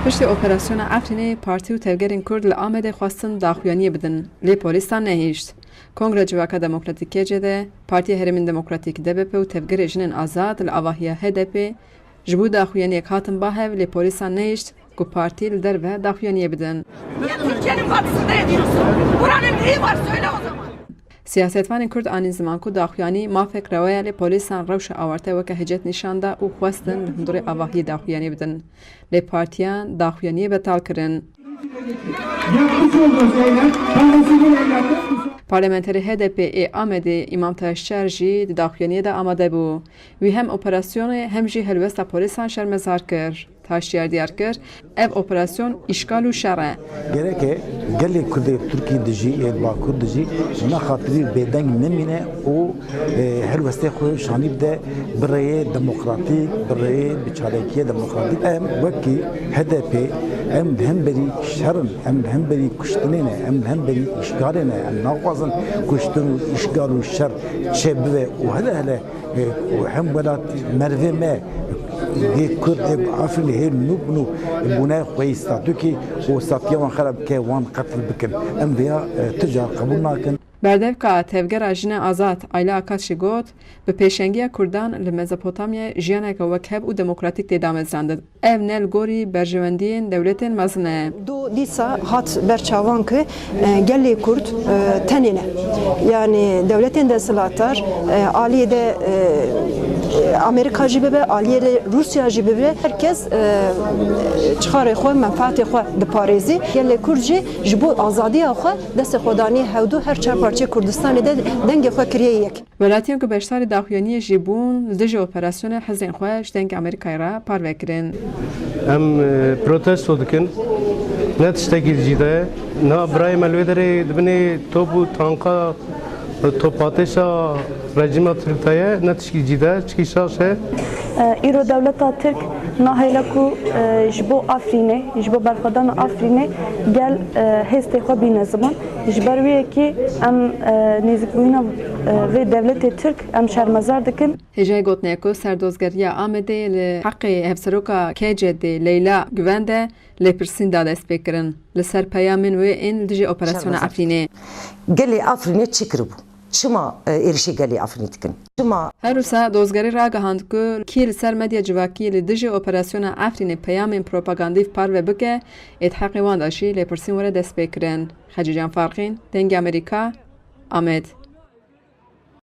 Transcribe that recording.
Piştî operasyona Efrînê partî û tevgerên Kurd li Amedê xwestin daxuyaniyê bidin, lê polîsan nehîşt. Kongre Civaka Demokratîk KCD, Partiya Herêmên Demokratîk DBP û tevgerê jinên azad li avahiya HDP ji bo daxuyaniyek hatin bahev, lê polîsan nehîşt ku partî li derve daxuyaniyê bidin. Türkiye'nin batısında ediyorsun. Buranın neyi var söyle o zaman. Siyasetvanên Kurd anîn ziman ku daxuyanî mafek rewaya lê polîsan rewşa awarte weke hicet nîşanda û xwestin li hundirê avahiyê daxuyanî bidin. Lê partiyan daxuyaniyê betal kirin. Parlamenterê HDP Amedê İmam Taşçer jî di daxuyaniyê de amade bû. Wî hem operasyonê hem jî helwesta polîsan şermezar kir. Taşçıyer diyar kir, ev operasyon işgal û şer e. Gerek gelê Kurdê Tirkiye dijî ê Bakur dijî nexatirî bêdeng nemîne û helwestê xwe şanî bide bi rêyê demokratîk, bi rêyê biçarekiye demokratîk. Em wekî HDP em hemberî şerin, em hemberî kuştinê ne, em hemberî işgalê ne, em naxwazin kuştin û işgal û şer çêbibe û hele hem welat mervê me Kurd Afrinê hêr nû bûne xwe statûkî û statiya wan xerab bike wan qetil bikin. Em vêya tica qebûl nakin. Berdevka tevgera jine azad Ayla Akaçî got, bi pêşengiya Kurdan li Mezopotamya jiyaneke wekheb û demokratîk tê damezrandin. Ev ne li gorî berjewendiyên dewletên mezin e. Du dîsa hat berçavan ki gelê Kurd tenê ne. Yani devletên desthilatar aliyê de Amerika jî bibe, aliyê de Rusya jî bibe. Herkes çixarê xwe, menfaetê xwe diparêzî. Gelê Kurd jî ji bo azadiya xwe destê xwedanî hewdû her çar parçeyê Kurdistanê de dengê xwe kiriye yek. Welatiyên ku beşdarî daxuyaniyê jî bûn, li dijî operasyonê hezên xwe ji dengê Amerîkayê re parvekirin. Em protesto dikin, ne tiştekî jî de, na birayê me li wê derê dibinê top û tanka topatêşa rejima Tirk de ye, ne tişkî jî de, çikî şaş e. Îro dewleta Tirk nahêle ku ji bo Afrînê, ji bo berxwedana Afrînê gel hêstê xwe bîne ziman. Ji ber wê yekî em nêzîkbûyîna vê devletê Tirk em şermezar dikin. Hêjayê gotiye ku serdozgeriya Amedê li heqê hevseroka KCD Leyla Güven de lêpirsîn da dest pê kirin li ser peyamên wê ên li dijî operasyona Efrînê. Gelê Afrînê çi kiribû? Çima êrişî gelê Afrînê dikin? Çima Her wisa dozgerî ragihand ku kî li ser medya civakî li dijî operasyona Efrînê peyamên propagandîv parve bike, êd heqê wan da jî lêpirsîn were dest pê kirin. Hacî Can Farxîn, Dengê Amerîka, Amed.